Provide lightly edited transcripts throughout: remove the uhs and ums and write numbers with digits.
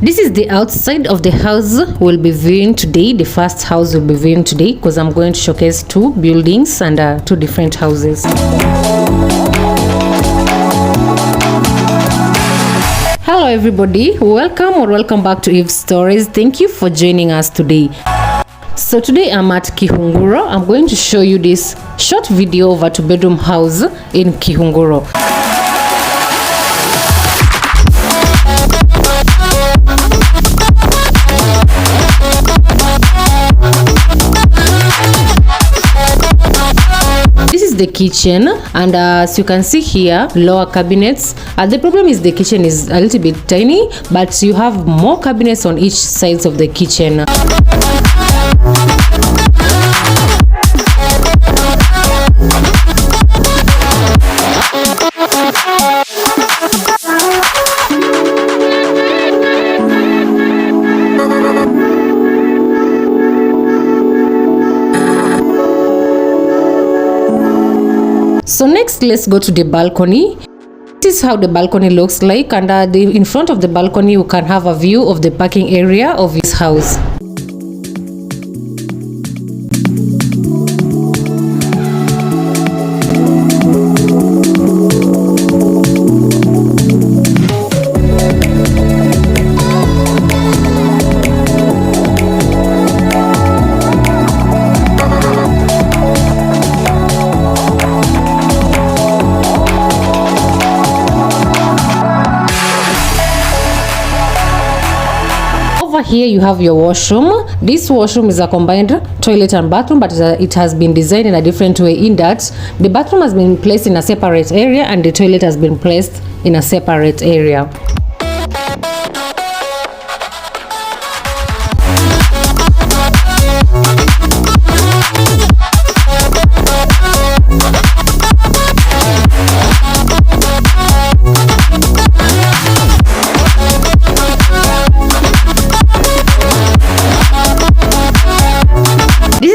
This is the outside of the house we'll be viewing today. The first house we'll be viewing today, because I'm going to showcase two buildings and two different houses. Hello everybody, welcome back to Eve's Stories. Thank you for joining us today. So today I'm at Kihunguro. I'm going to show you this short video of a two-bedroom house in Kihunguro. The kitchen, and as you can see here, lower cabinets. The problem is the kitchen is a little bit tiny, but you have more cabinets on each sides of the kitchen. So next, let's go to the balcony. This is how the balcony looks like, and in front of the balcony you can have a view of the parking area of this house. Over here you have your washroom. This washroom is a combined toilet and bathroom, but it has been designed in a different way, in that the bathroom has been placed in a separate area and the toilet has been placed in a separate area.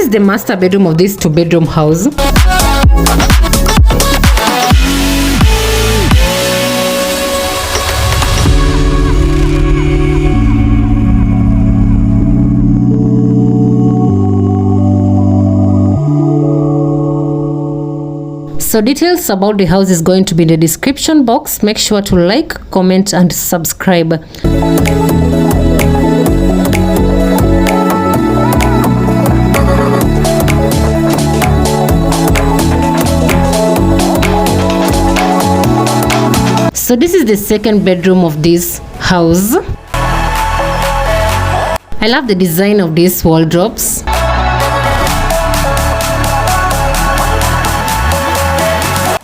The master bedroom of this two-bedroom house. So details about the house is going to be in the description box. Make sure to like, comment and subscribe. So this is the second bedroom of this house. I love the design of these wardrobes.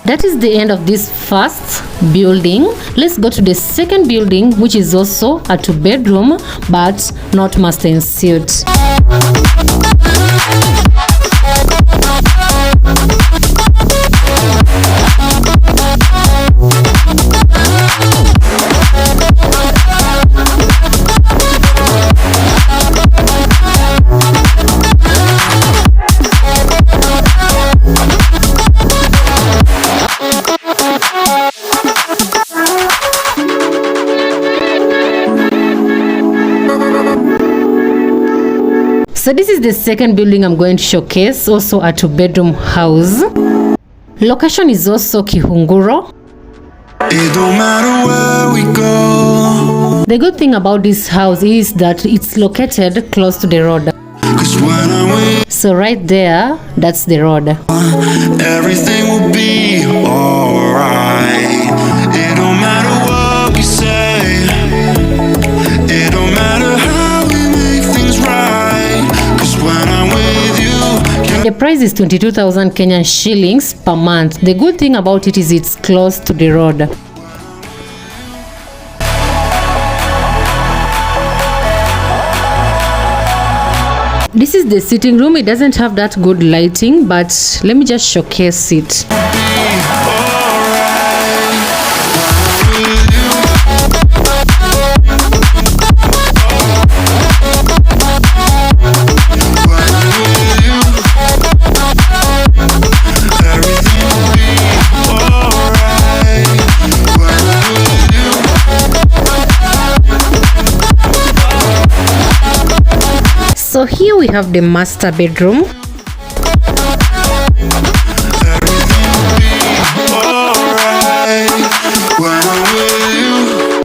That is the end of this first building. Let's go to the second building, which is also a two-bedroom but not master in suite. So this is the second building I'm going to showcase, also a two-bedroom house. Location is also Kihunguro. It don't matter where we go. The good thing about this house is that it's located close to the road. So right there, that's the road. Everything will be alright. It don't matter what we say. It don't matter how we make things right. 'Cause when I'm with you, the price is 22,000 Kenyan shillings per month. The good thing about it is it's close to the road. This is the sitting room. It doesn't have that good lighting, but let me just showcase it. So here we have the master bedroom.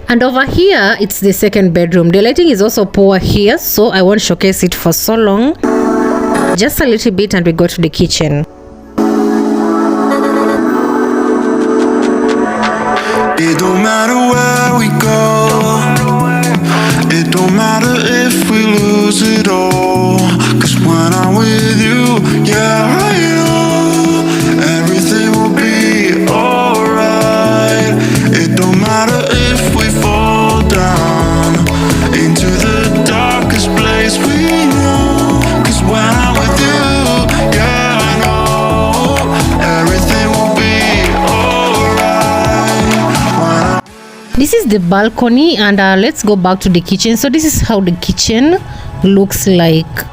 And over here, it's the second bedroom. The lighting is also poor here, so I won't showcase it for so long. Just a little bit and we go to the kitchen. It don't matter where we go. It don't matter if we lose it all. 'Cause when I'm with you, yeah, I know everything will be alright. It don't matter if we fall down into the darkest place we know. 'Cause when I'm with you, yeah, I know everything will be alright. This is the balcony, and let's go back to the kitchen. So this is how the kitchen looks like.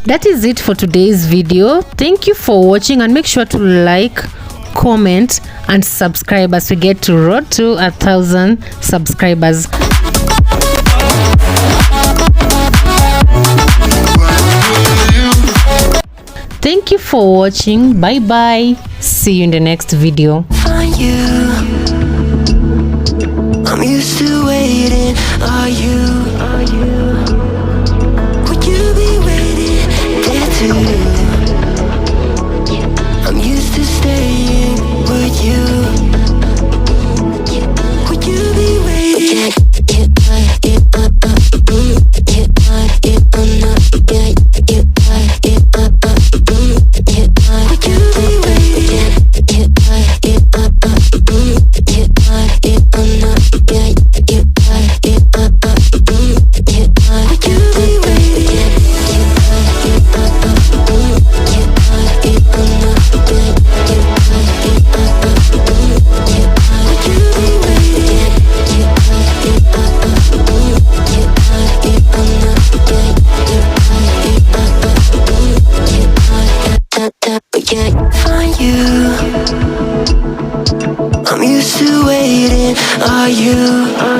That is it for today's video. Thank you for watching, and make sure to like, comment and subscribe as we get to road to 1,000 subscribers. Thank you for watching. Bye bye. See you in the next video. I'm used to waiting. Are you? Would you be waiting there too? I'm used to staying. Would you? Would you be waiting? I'm used to waiting. Are you?